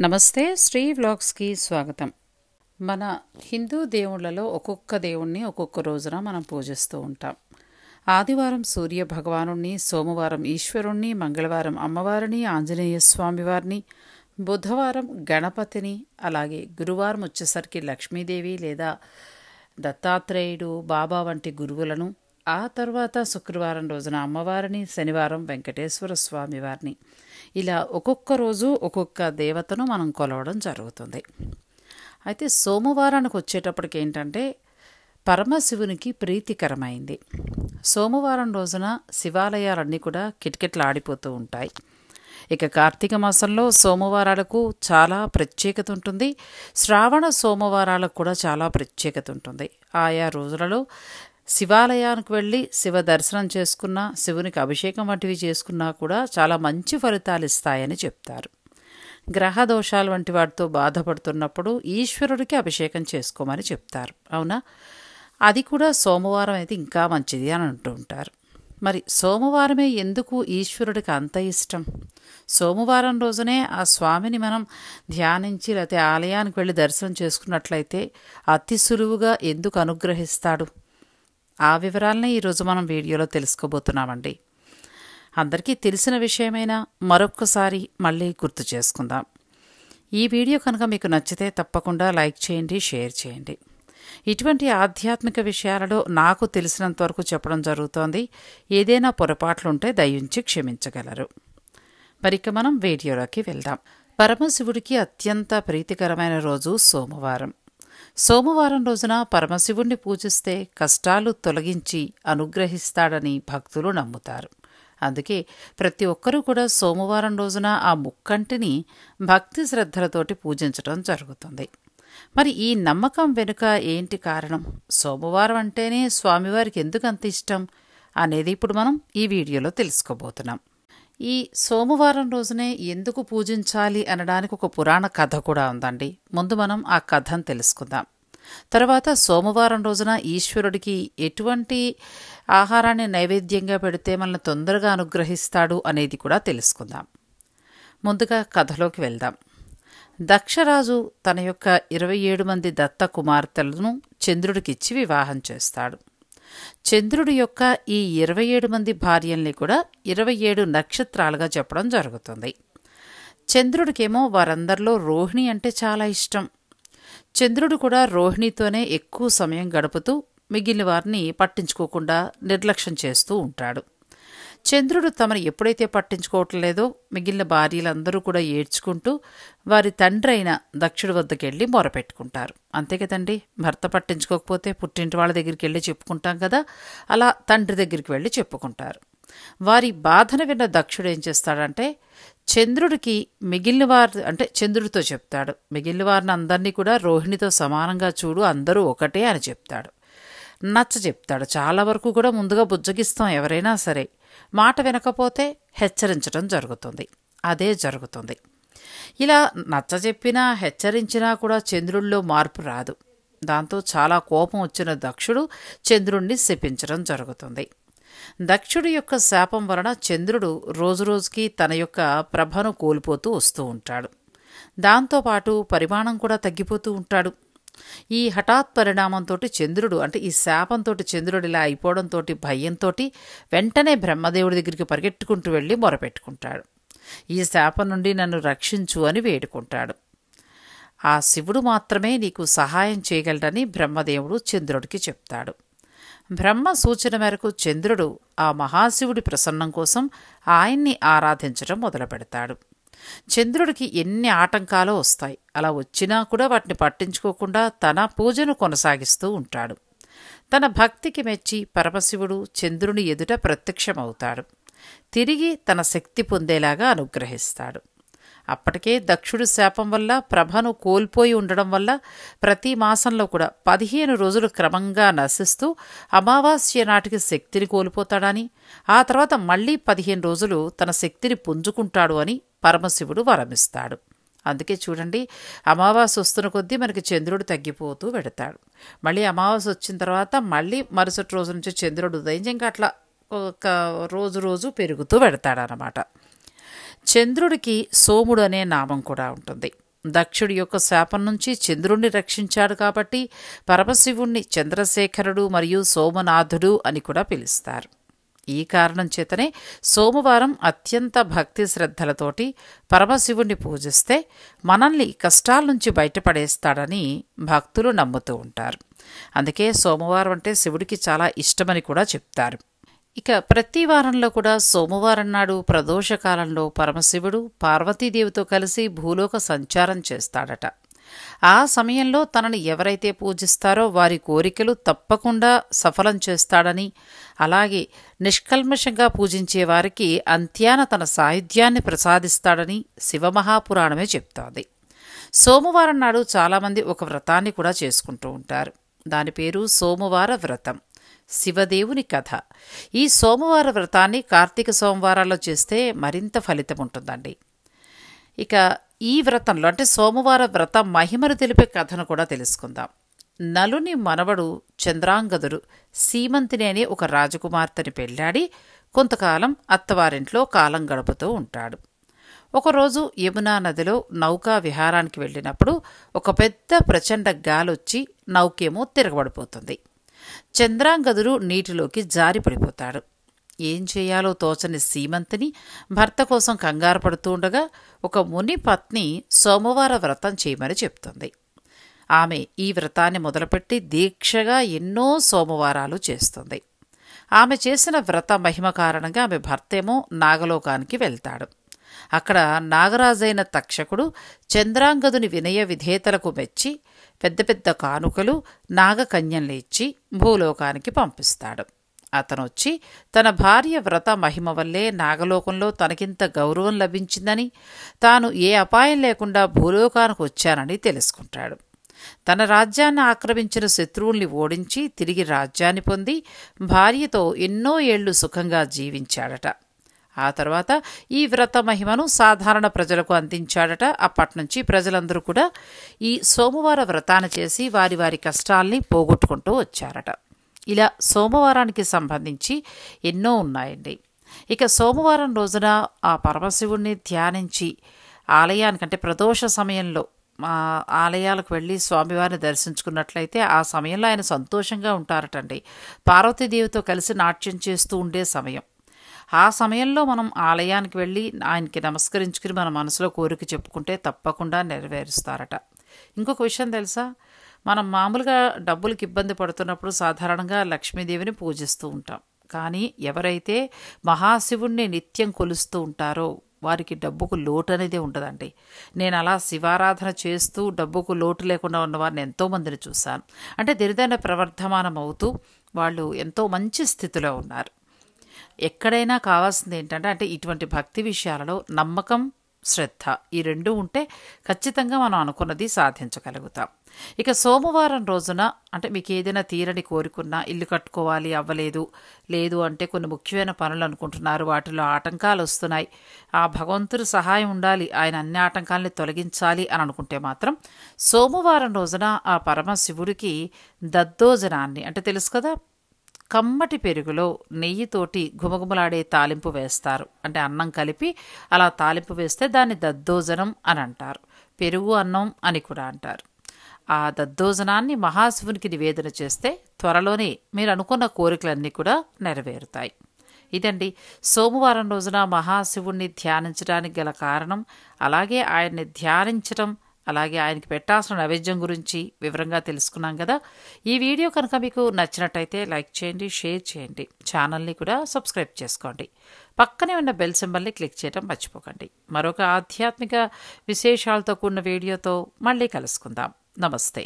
నమస్తే శ్రీ వ్లాగ్స్కి స్వాగతం. మన హిందూ దేవుళ్లలో ఒక్కొక్క దేవుణ్ణి ఒక్కొక్క రోజున మనం పూజిస్తూ ఉంటాం. ఆదివారం సూర్య భగవానుణ్ణి, సోమవారం ఈశ్వరుణ్ణి, మంగళవారం అమ్మవారిని, ఆంజనేయ స్వామివారిని, బుధవారం గణపతిని, అలాగే గురువారం వచ్చేసరికి లక్ష్మీదేవి లేదా దత్తాత్రేయుడు, బాబా వంటి గురువులను, ఆ తర్వాత శుక్రవారం రోజున అమ్మవారిని, శనివారం వెంకటేశ్వర స్వామివారిని, ఇలా ఒక్కొక్క రోజు ఒక్కొక్క దేవతను మనం కొలవడం జరుగుతుంది. అయితే సోమవారానికి వచ్చేటప్పటికి ఏంటంటే పరమశివునికి ప్రీతికరమైంది. సోమవారం రోజున శివాలయాలన్నీ కూడా కిటకిటలాడిపోతూ ఉంటాయి. ఇక కార్తీక మాసంలో సోమవారాలకు చాలా ప్రత్యేకత ఉంటుంది. శ్రావణ సోమవారాలకు కూడా చాలా ప్రత్యేకత ఉంటుంది. ఆయా రోజులలో శివాలయానికి వెళ్ళి శివ దర్శనం చేసుకున్నా, శివునికి అభిషేకం వంటివి చేసుకున్నా కూడా చాలా మంచి ఫలితాలు ఇస్తాయని చెప్తారు. గ్రహ దోషాలు వంటి వాటితో బాధపడుతున్నప్పుడు ఈశ్వరుడికి అభిషేకం చేసుకోమని చెప్తారు. అవునా? అది కూడా సోమవారం అయితే ఇంకా మంచిది అని అంటూ ఉంటారు. మరి సోమవారమే ఎందుకు ఈశ్వరుడికి అంత ఇష్టం? సోమవారం రోజునే ఆ స్వామిని మనం ధ్యానించి లేకపోతే ఆలయానికి వెళ్ళి దర్శనం చేసుకున్నట్లయితే అతి సులువుగా ఎందుకు అనుగ్రహిస్తాడు? ఆ వివరాలనే ఈరోజు మనం వీడియోలో తెలుసుకోబోతున్నామండి. అందరికీ తెలిసిన విషయమైనా మరొక్కసారి మళ్ళీ గుర్తు చేసుకుందాం. ఈ వీడియో కనుక మీకు నచ్చితే తప్పకుండా లైక్ చేయండి, షేర్ చేయండి. ఇటువంటి ఆధ్యాత్మిక విషయాలలో నాకు తెలిసినంత వరకు చెప్పడం జరుగుతోంది. ఏదైనా పొరపాట్లుంటే దయించి క్షమించగలరు. మరిక మనం వీడియోలోకి వెళ్దాం. పరమశివుడికి అత్యంత ప్రీతికరమైన రోజు సోమవారం. సోమవారం రోజున పరమశివుణ్ణి పూజిస్తే కష్టాలు తొలగించి అనుగ్రహిస్తాడని భక్తులు నమ్ముతారు. అందుకే ప్రతి ఒక్కరూ కూడా సోమవారం రోజున ఆ ముక్కంటిని భక్తి శ్రద్ధలతోటి పూజించడం జరుగుతుంది. మరి ఈ నమ్మకం వెనుక ఏంటి కారణం? సోమవారం అంటేనే స్వామివారికి ఎందుకు అంత ఇష్టం అనేది ఇప్పుడు మనం ఈ వీడియోలో తెలుసుకోబోతున్నాం. ఈ సోమవారం రోజునే ఎందుకు పూజించాలి అనడానికి ఒక పురాణ కథ కూడా ఉందండి. ముందు మనం ఆ కథను తెలుసుకుందాం. తర్వాత సోమవారం రోజున ఈశ్వరుడికి ఎటువంటి ఆహారాన్ని నైవేద్యంగా పెడితే మనల్ని తొందరగా అనుగ్రహిస్తాడు అనేది కూడా తెలుసుకుందాం. ముందుగా కథలోకి వెళ్దాం. దక్షరాజు తన యొక్క 27 మంది దత్త కుమార్తెలను చంద్రుడికిచ్చి వివాహం చేస్తాడు. చంద్రుడి యొక్క ఈ 27 మంది భార్యల్ని కూడా 27 నక్షత్రాలుగా చెప్పడం జరుగుతుంది. చంద్రుడికేమో వారందరిలో రోహిణి అంటే చాలా ఇష్టం. చంద్రుడు కూడా రోహిణితోనే ఎక్కువ సమయం గడుపుతూ మిగిలిన వారిని పట్టించుకోకుండా నిర్లక్ష్యం చేస్తూ ఉంటాడు. చంద్రుడు తమను ఎప్పుడైతే పట్టించుకోవట్లేదో మిగిలిన భార్యలందరూ కూడా ఏడ్చుకుంటూ వారి తండ్రి అయిన దక్షుడి వద్దకెళ్ళి మొరపెట్టుకుంటారు. అంతే కదండి, భర్త పట్టించుకోకపోతే పుట్టింటి వాళ్ళ దగ్గరికి వెళ్ళి చెప్పుకుంటాం కదా, అలా తండ్రి దగ్గరికి వెళ్ళి చెప్పుకుంటారు. వారి బాధను విన్న దక్షుడు ఏం చేస్తాడంటే చంద్రుడికి మిగిలిన వారు అంటే చంద్రుడితో చెప్తాడు, మిగిలిన వారిని అందరినీ కూడా రోహిణితో సమానంగా చూడు, అందరూ ఒకటే అని చెప్తాడు. నచ్చ చెప్తాడు. చాలా వరకు కూడా ముందుగా బుజ్జగిస్తాం ఎవరైనా సరే. మాట వినకపోతే హెచ్చరించడం జరుగుతుంది. అదే జరుగుతుంది. ఇలా నచ్చజెప్పినా హెచ్చరించినా కూడా చంద్రుడిలో మార్పు రాదు. దాంతో చాలా కోపం వచ్చిన దక్షుడు చంద్రుణ్ణి శపించడం జరుగుతుంది. దక్షుడి యొక్క శాపం వలన చంద్రుడు రోజురోజుకి తన యొక్క ప్రభను కోల్పోతూ వస్తూ ఉంటాడు. దాంతోపాటు పరిమాణం కూడా తగ్గిపోతూ ఉంటాడు. ఈ హఠాత్ పరిణామంతో చంద్రుడు అంటే ఈ శాపంతో చంద్రుడు ఇలా అయిపోవడంతో భయంతో వెంటనే బ్రహ్మదేవుడి దగ్గరికి పరిగెట్టుకుంటూ వెళ్ళి మొరపెట్టుకుంటాడు. ఈ శాపం నుండి నన్ను రక్షించు అని వేడుకుంటాడు. ఆ శివుడు మాత్రమే నీకు సహాయం చేయగలడని బ్రహ్మదేవుడు చంద్రుడికి చెప్తాడు. బ్రహ్మ సూచన మేరకు చంద్రుడు ఆ మహాశివుడి ప్రసన్నం కోసం ఆయన్ని ఆరాధించడం మొదలుపెడతాడు. చంద్రుడికి ఎన్ని ఆటంకాలు వస్తాయి. అలా వచ్చినా కూడా వాటిని పట్టించుకోకుండా తన పూజను కొనసాగిస్తూ ఉంటాడు. తన భక్తికి మెచ్చి పరమశివుడు చంద్రుని ఎదుట ప్రత్యక్షమవుతాడు. తిరిగి తన శక్తి పొందేలాగా అనుగ్రహిస్తాడు. అప్పటికే దక్షుడి శాపం వల్ల ప్రభను కోల్పోయి ఉండడం వల్ల ప్రతి మాసంలో కూడా 15 రోజులు క్రమంగా నశిస్తూ అమావాస్య నాటికి శక్తిని కోల్పోతాడని, ఆ తర్వాత మళ్లీ 15 రోజులు తన శక్తిని పుంజుకుంటాడు అని పరమశివుడు వరమిస్తాడు. అందుకే చూడండి, అమావాస్య వస్తున్న కొద్దీ మనకి చంద్రుడు తగ్గిపోతూ పెడతాడు. మళ్ళీ అమావాస్య వచ్చిన తర్వాత మళ్ళీ మరుసటి రోజు నుంచి చంద్రుడు ఉదయం ఇంకా అట్లా ఒక రోజు పెరుగుతూ పెడతాడనమాట. చంద్రుడికి సోముడు అనే నామం కూడా ఉంటుంది. దక్షుడి యొక్క శాపం నుంచి చంద్రుణ్ణి రక్షించాడు కాబట్టి పరమశివుణ్ణి చంద్రశేఖరుడు మరియు సోమనాథుడు అని కూడా పిలుస్తారు. ఈ కారణం చేతనే సోమవారం అత్యంత భక్తి శ్రద్ధలతోటి పరమశివుణ్ణి పూజిస్తే మనల్ని కష్టాల నుంచి బయటపడేస్తాడని భక్తులు నమ్ముతూ ఉంటారు. అందుకే సోమవారం అంటే శివుడికి చాలా ఇష్టమని కూడా చెప్తారు. ఇక ప్రతి వారంలో కూడా సోమవారం నాడు ప్రదోషకాలంలో పరమశివుడు పార్వతీదేవితో కలిసి భూలోక సంచారం చేస్తాడట. ఆ సమయంలో తనని ఎవరైతే పూజిస్తారో వారి కోరికలు తప్పకుండా సఫలం చేస్తాడని, అలాగే నిష్కల్మషంగా పూజించే వారికి అంత్యాన తన సాయుధ్యాన్ని ప్రసాదిస్తాడని శివమహాపురాణమే చెప్తోంది. సోమవారం నాడు చాలామంది ఒక వ్రతాన్ని కూడా చేసుకుంటూ ఉంటారు. దాని పేరు సోమవార వ్రతం. శివదేవుని కథ. ఈ సోమవార వ్రతాన్ని కార్తీక సోమవారాల్లో చేస్తే మరింత ఫలితం ఉంటుందండి. ఇక ఈ వ్రతంలో అంటే సోమవార వ్రతం మహిమను తెలిపే కథను కూడా తెలుసుకుందాం. నలుని మనవడు చంద్రాంగదుడు సీమంతిని అనే ఒక రాజకుమార్తెని పెళ్లాడి కొంతకాలం అత్తవారింట్లో కాలం గడుపుతూ ఉంటాడు. ఒకరోజు యమునా నదిలో నౌకా విహారానికి వెళ్ళినప్పుడు ఒక పెద్ద ప్రచండ గాలొచ్చి నౌకేమో తిరగబడిపోతుంది. చంద్రాంగదుడు నీటిలోకి జారి పడిపోతాడు. ఏం చేయాలో తోచని సీమంతిని భర్త కోసం కంగారు పడుతూ ఉండగా ఒక ముని పత్ని సోమవార వ్రతం చేయమని చెప్తుంది. ఆమె ఈ వ్రతాన్ని మొదలుపెట్టి దీక్షగా ఎన్నో సోమవారాలు చేస్తుంది. ఆమె చేసిన వ్రత మహిమ కారణంగా ఆమె భర్తేమో నాగలోకానికి వెళ్తాడు. అక్కడ నాగరాజైన తక్షకుడు చంద్రాంగదుని వినయ విధేతలకు మెచ్చి పెద్ద పెద్ద కానుకలు నాగకన్యల్ని ఇచ్చి భూలోకానికి పంపిస్తాడు. అతనొచ్చి తన భార్య వ్రత మహిమ వల్లే నాగలోకంలో తనకింత గౌరవం లభించిందని, తాను ఏ అపాయం లేకుండా భూలోకానికి వచ్చానని తెలుసుకుంటాడు. తన రాజ్యాన్ని ఆక్రమించిన శత్రువుల్ని ఓడించి తిరిగి రాజ్యాన్ని పొంది భార్యతో ఎన్నో ఏళ్లు సుఖంగా జీవించాడట. ఆ తర్వాత ఈ వ్రత మహిమను సాధారణ ప్రజలకు అందించాడట. అప్పట్నుంచి ప్రజలందరూ కూడా ఈ సోమవార వ్రతాన్ని చేసి వారి వారి కష్టాల్ని పోగొట్టుకుంటూ వచ్చారట. ఇలా సోమవారానికి సంబంధించి ఎన్నో ఉన్నాయండి. ఇక సోమవారం రోజున ఆ పరమశివుణ్ణి ధ్యానించి ఆలయానికంటే ప్రదోష సమయంలో ఆలయాలకు వెళ్ళి స్వామివారిని దర్శించుకున్నట్లయితే ఆ సమయంలో ఆయన సంతోషంగా ఉంటారటండి. పార్వతీదేవితో కలిసి నాట్యం చేస్తూ ఉండే సమయం. ఆ సమయంలో మనం ఆలయానికి వెళ్ళి ఆయనకి నమస్కరించుకుని మన మనసులో కోరిక చెప్పుకుంటే తప్పకుండా నెరవేరుస్తారట. ఇంకొక విషయం తెలుసా, మనం మామూలుగా డబ్బులకి ఇబ్బంది పడుతున్నప్పుడు సాధారణంగా లక్ష్మీదేవిని పూజిస్తూ ఉంటాం. కానీ ఎవరైతే మహాశివుణ్ణి నిత్యం కొలుస్తూ ఉంటారో వారికి డబ్బుకు లోటు అనేది ఉండదండి. నేను అలా శివారాధన చేస్తూ డబ్బుకు లోటు లేకుండా ఉన్నవారిని ఎంతోమందిని చూశాను. అంటే దినదిన ప్రవర్ధమానం అవుతూ వాళ్ళు ఎంతో మంచి స్థితిలో ఉన్నారు. ఎక్కడైనా కావాల్సింది ఏంటంటే అంటే ఇటువంటి భక్తి విషయాలలో నమ్మకం, శ్రద్ధ ఈ రెండు ఉంటే ఖచ్చితంగా మనం అనుకున్నది సాధించగలుగుతాం. ఇక సోమవారం రోజున అంటే మీకు ఏదైనా తీరని కోరుకున్నా, ఇల్లు కట్టుకోవాలి అవ్వలేదు, లేదు అంటే కొన్ని ముఖ్యమైన పనులు అనుకుంటున్నారు, వాటిలో ఆటంకాలు వస్తున్నాయి, ఆ భగవంతుడి సహాయం ఉండాలి, ఆయన అన్ని ఆటంకాలని తొలగించాలి అని అనుకుంటే మాత్రం సోమవారం రోజున ఆ పరమశివుడికి దద్దోజనాన్ని అంటే తెలుసు కదా, కమ్మటి పెరుగులో నెయ్యితోటి గుమగుమలాడే తాలింపు వేస్తారు. అంటే అన్నం కలిపి అలా తాలింపు వేస్తే దాన్ని దద్దోజనం అని అంటారు. పెరుగు అన్నం అని కూడా అంటారు. ఆ దద్దోజనాన్ని మహాశివునికి నివేదన చేస్తే త్వరలోనే మీరు అనుకున్న కోరికలన్నీ కూడా నెరవేరుతాయి. ఇదండి సోమవారం రోజున మహాశివుణ్ణి ధ్యానించడానికి గల కారణం. అలాగే ఆయన్ని ధ్యానించడం, అలాగే ఆయనకి పెట్టాల్సిన నైవేద్యం గురించి వివరంగా తెలుసుకున్నాం కదా. ఈ వీడియో కనుక మీకు నచ్చినట్టయితే లైక్ చేయండి, షేర్ చేయండి, ఛానల్ని కూడా సబ్స్క్రైబ్ చేసుకోండి. పక్కనే ఉన్న బెల్ సింబల్ని క్లిక్ చేయడం మర్చిపోకండి. మరొక ఆధ్యాత్మిక విశేషాలతో కూడిన వీడియోతో మళ్ళీ కలుసుకుందాం. నమస్తే.